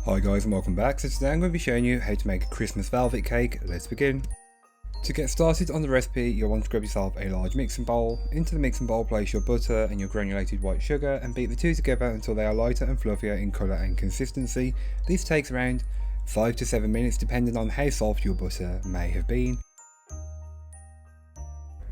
Hi guys and welcome back. So today I'm going to be showing you how to make a Christmas velvet cake. Let's begin. To get started on the recipe, you'll want to grab yourself a large mixing bowl. Into the mixing bowl place your butter and your granulated white sugar and beat the two together until they are lighter and fluffier in colour and consistency. This takes around 5 to 7 minutes depending on how soft your butter may have been.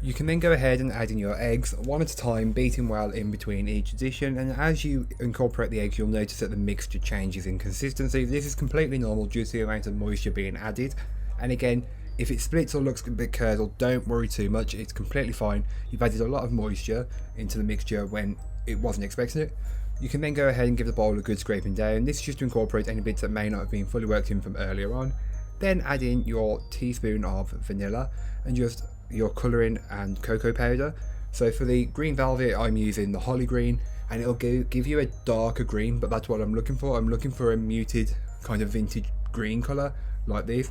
You can then go ahead and add in your eggs one at a time, beating well in between each addition, and as you incorporate the eggs you'll notice that the mixture changes in consistency. This is completely normal due to the amount of moisture being added, and again, if it splits or looks a bit curdled, don't worry too much, it's completely fine. You've added a lot of moisture into the mixture when it wasn't expecting it. You can then go ahead and give the bowl a good scraping down. This is just to incorporate any bits that may not have been fully worked in from earlier on. Then add in your teaspoon of vanilla and just your colouring and cocoa powder. So for the green velvet I'm using the holly green, and it'll give you a darker green, but that's what I'm looking for. I'm looking for a muted kind of vintage green colour like this,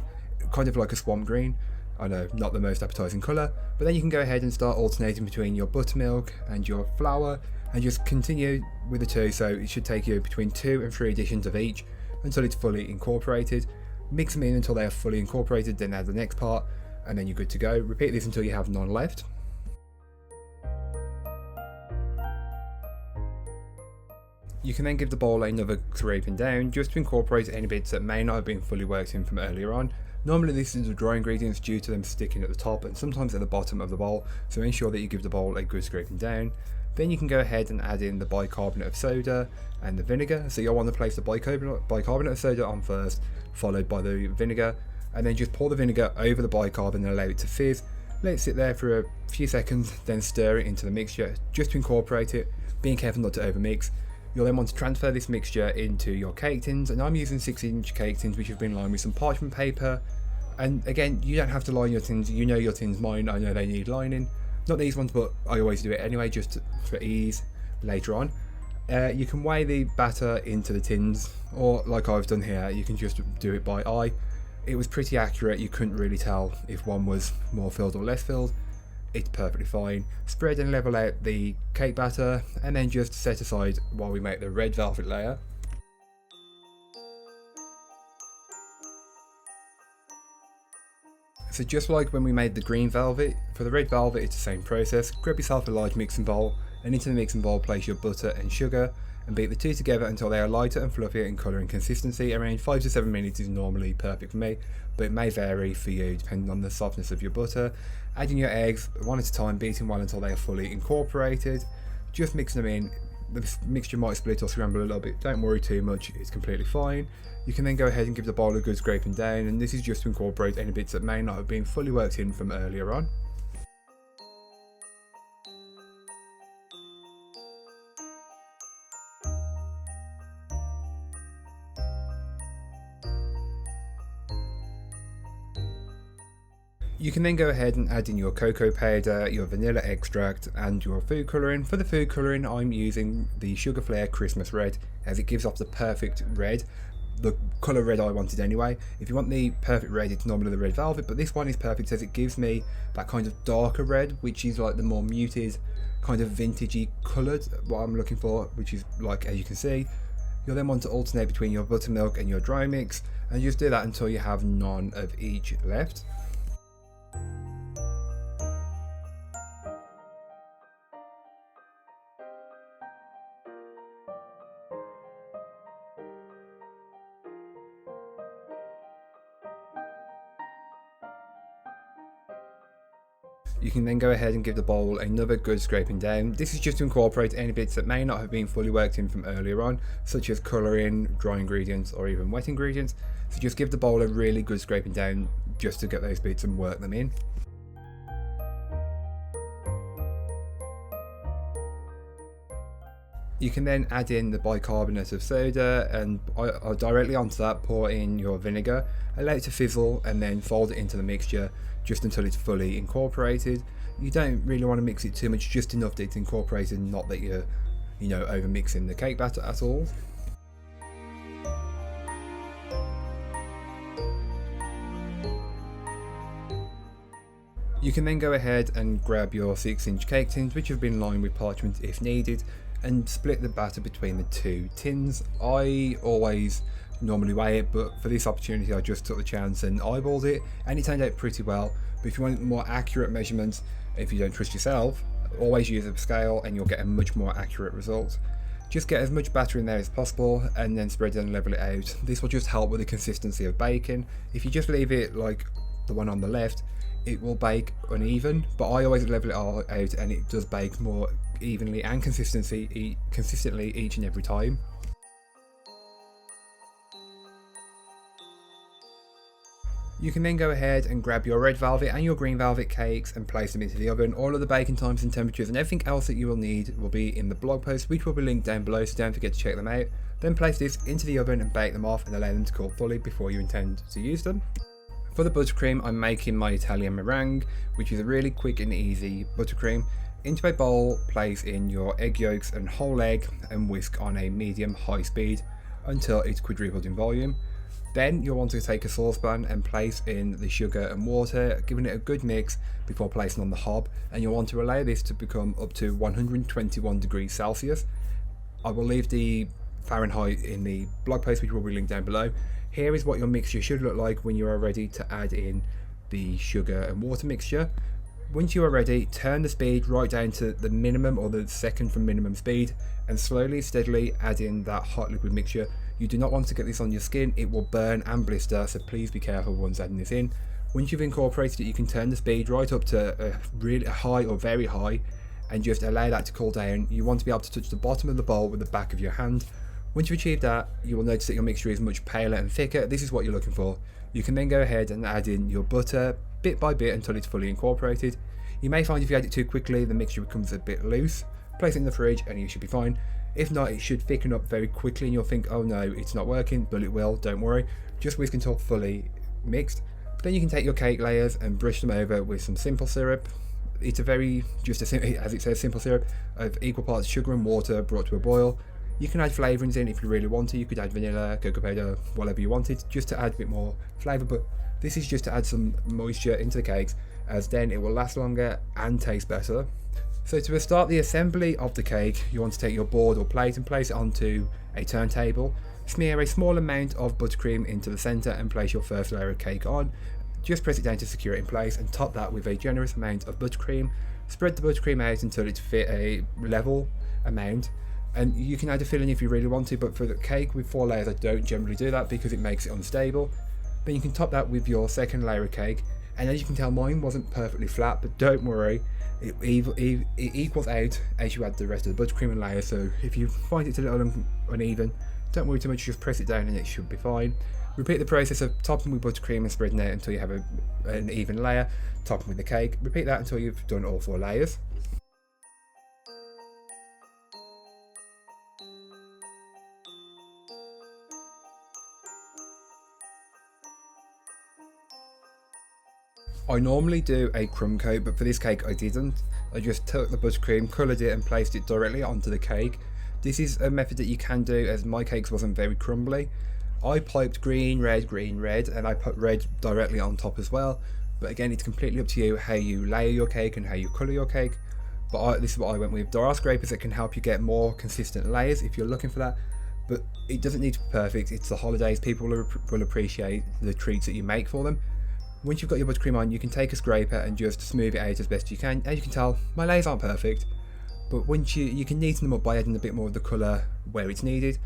kind of like a swamp green. I know, not the most appetising colour, but then you can go ahead and start alternating between your buttermilk and your flour and just continue with the two. So it should take you between 2 and 3 additions of each until it's fully incorporated. Mix them in until they are fully incorporated, then add the next part, and then you're good to go. Repeat this until you have none left. You can then give the bowl another scraping down just to incorporate any bits that may not have been fully worked in from earlier on. Normally this is the dry ingredients due to them sticking at the top and sometimes at the bottom of the bowl, so ensure that you give the bowl a good scraping down. Then you can go ahead and add in the bicarbonate of soda and the vinegar. So you'll want to place the bicarbonate of soda on first, followed by the vinegar, and then just pour the vinegar over the bicarb and allow it to fizz. Let it sit there for a few seconds, then stir it into the mixture just to incorporate it, being careful not to overmix. You'll then want to transfer this mixture into your cake tins, and I'm using 6-inch cake tins which have been lined with some parchment paper. And again, you don't have to line your tins, you know your tins, mine, I know they need lining. Not these ones, but I always do it anyway just for ease later on. You can weigh the batter into the tins, or like I've done here, you can just do it by eye. It was pretty accurate, you couldn't really tell if one was more filled or less filled. It's perfectly fine. Spread and level out the cake batter and then just set aside while we make the red velvet layer. So just like when we made the green velvet, for the red velvet it's the same process. Grab yourself a large mixing bowl, and into the mixing bowl place your butter and sugar and beat the two together until they are lighter and fluffier in colour and consistency. Around 5 to 7 minutes is normally perfect for me, but it may vary for you depending on the softness of your butter. Add in your eggs one at a time, beating well until they are fully incorporated. Just mix them in. The mixture might split or scramble a little bit, don't worry too much, it's completely fine. You can then go ahead and give the bowl a good scraping down, and this is just to incorporate any bits that may not have been fully worked in from earlier on. You can then go ahead and add in your cocoa powder, your vanilla extract and your food colouring. For the food colouring I'm using the Sugar Flare Christmas Red, as it gives off the perfect red, the colour red I wanted anyway. If you want the perfect red it's normally the red velvet, but this one is perfect as it gives me that kind of darker red, which is like the more muted kind of vintagey coloured, what I'm looking for, which is like, as you can see. You'll then want to alternate between your buttermilk and your dry mix, and just do that until you have none of each left. You can then go ahead and give the bowl another good scraping down. This is just to incorporate any bits that may not have been fully worked in from earlier on, such as colouring, dry ingredients or even wet ingredients. So just give the bowl a really good scraping down just to get those bits and work them in. You can then add in the bicarbonate of soda, and directly onto that pour in your vinegar, allow it to fizzle and then fold it into the mixture just until it's fully incorporated. You don't really want to mix it too much, just enough that it's incorporated, not that you're over mixing the cake batter at all. You can then go ahead and grab your 6-inch cake tins, which have been lined with parchment if needed, and split the batter between the two tins. I always normally weigh it, but for this opportunity I just took the chance and eyeballed it, and it turned out pretty well. But if you want more accurate measurements, if you don't trust yourself, always use a scale and you'll get a much more accurate result. Just get as much batter in there as possible and then spread it and level it out. This will just help with the consistency of baking. If you just leave it like the one on the left, it will bake uneven, but I always level it all out and it does bake more evenly and consistently each and every time. You can then go ahead and grab your red velvet and your green velvet cakes and place them into the oven. All of the baking times and temperatures and everything else that you will need will be in the blog post, which will be linked down below, so don't forget to check them out. Then place this into the oven and bake them off and allow them to cool fully before you intend to use them. For the buttercream, I'm making my Italian meringue, which is a really quick and easy buttercream. Into a bowl, place in your egg yolks and whole egg and whisk on a medium-high speed until it's quadrupled in volume. Then you'll want to take a saucepan and place in the sugar and water, giving it a good mix before placing on the hob, and you'll want to allow this to become up to 121 degrees Celsius. I will leave the Fahrenheit in the blog post, which will be linked down below. Here is what your mixture should look like when you are ready to add in the sugar and water mixture. Once you are ready, turn the speed right down to the minimum or the second from minimum speed and slowly, steadily add in that hot liquid mixture. You do not want to get this on your skin, it will burn and blister, so please be careful once adding this in. Once you've incorporated it, you can turn the speed right up to a really high or very high and just allow that to cool down. You want to be able to touch the bottom of the bowl with the back of your hand. Once you've achieved that, you will notice that your mixture is much paler and thicker. This is what you're looking for. You can then go ahead and add in your butter bit by bit until it's fully incorporated. You may find if you add it too quickly, the mixture becomes a bit loose. Place it in the fridge and you should be fine. If not, it should thicken up very quickly and you'll think, oh no, it's not working, but it will, don't worry. Just whisk until fully mixed. Then you can take your cake layers and brush them over with some simple syrup. It's a very, as it says, simple syrup of equal parts sugar and water brought to a boil. You can add flavourings in if you really want to. You could add vanilla, cocoa powder, whatever you wanted, just to add a bit more flavour, but this is just to add some moisture into the cakes, as then it will last longer and taste better. So to start the assembly of the cake, you want to take your board or plate and place it onto a turntable. Smear a small amount of buttercream into the centre and place your first layer of cake on. Just press it down to secure it in place and top that with a generous amount of buttercream. Spread the buttercream out until it's fit a level amount, and you can add a filling if you really want to, but for the cake with 4 layers I don't generally do that because it makes it unstable. Then you can top that with your second layer of cake, and as you can tell, mine wasn't perfectly flat, but don't worry, it equals out as you add the rest of the buttercream and layers. So if you find it's a little uneven, don't worry too much, just press it down and it should be fine. Repeat the process of topping with buttercream and spreading it until you have an even layer, topping with the cake. Repeat that until you've done all 4 layers. I normally do a crumb coat, but for this cake I didn't. I just took the buttercream, coloured it and placed it directly onto the cake. This is a method that you can do as my cakes wasn't very crumbly. I piped green, red, and I put red directly on top as well. But again, it's completely up to you how you layer your cake and how you colour your cake. But this is what I went with. There are scrapers that can help you get more consistent layers if you're looking for that. But it doesn't need to be perfect. It's the holidays, people will appreciate the treats that you make for them. Once you've got your buttercream on, you can take a scraper and just smooth it out as best you can. As you can tell, my layers aren't perfect, but once you can neaten them up by adding a bit more of the colour where it's needed.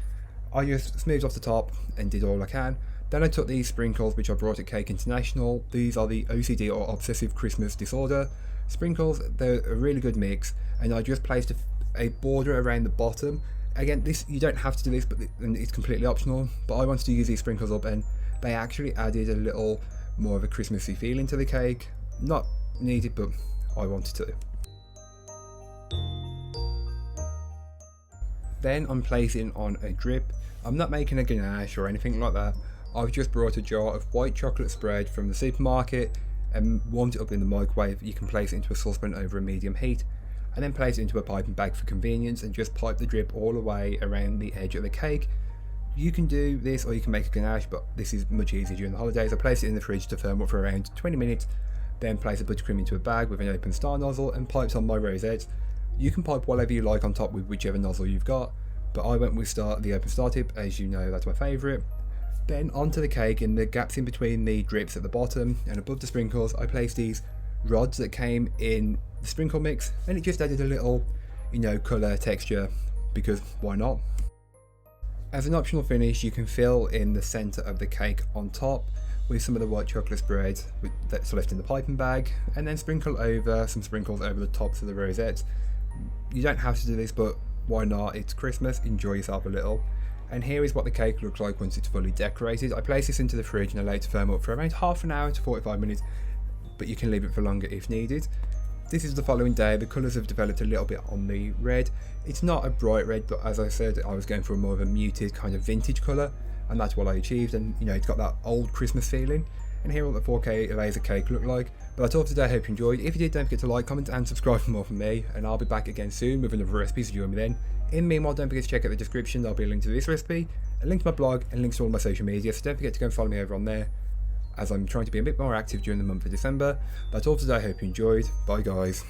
I just smoothed off the top and did all I can. Then I took these sprinkles which I brought at Cake International. These are the OCD or Obsessive Christmas Disorder sprinkles. They're a really good mix, and I just placed a border around the bottom. Again, this you don't have to do this, but it's completely optional. But I wanted to use these sprinkles up, and they actually added a little more of a Christmassy feeling to the cake. Not needed, but I wanted to. Then I'm placing on a drip. I'm not making a ganache or anything like that. I've just brought a jar of white chocolate spread from the supermarket and warmed it up in the microwave. You can place it into a saucepan over a medium heat and then place it into a piping bag for convenience and just pipe the drip all the way around the edge of the cake. You can do this or you can make a ganache, but this is much easier during the holidays. I place it in the fridge to firm up for around 20 minutes, then place the buttercream into a bag with an open star nozzle and pipes on my rosettes. You can pipe whatever you like on top with whichever nozzle you've got, but I went with the open star tip, as you know that's my favourite. Then onto the cake, in the gaps in between the drips at the bottom and above the sprinkles, I placed these rods that came in the sprinkle mix, and it just added a little, colour texture, because why not? As an optional finish, you can fill in the centre of the cake on top with some of the white chocolate spread that's left in the piping bag, and then sprinkle over some sprinkles over the tops of the rosettes. You don't have to do this, but why not? It's Christmas, enjoy yourself a little. And here is what the cake looks like once it's fully decorated. I place this into the fridge and allow it to firm up for around half an hour to 45 minutes, but you can leave it for longer if needed. This is the following day. The colours have developed a little bit on the red. It's not a bright red, but as I said, I was going for more of a muted kind of vintage colour, and that's what I achieved. And it's got that old Christmas feeling. And here what the 4K laser cake look like. But that's all for today. I hope you enjoyed. If you did, don't forget to like, comment and subscribe for more from me, and I'll be back again soon with another recipe, so join me then. In the meanwhile, don't forget to check out the description. There'll be a link to this recipe, a link to my blog, and links to all my social media, so don't forget to go and follow me over on there, as I'm trying to be a bit more active during the month of December. That's all for today. I hope you enjoyed. Bye guys.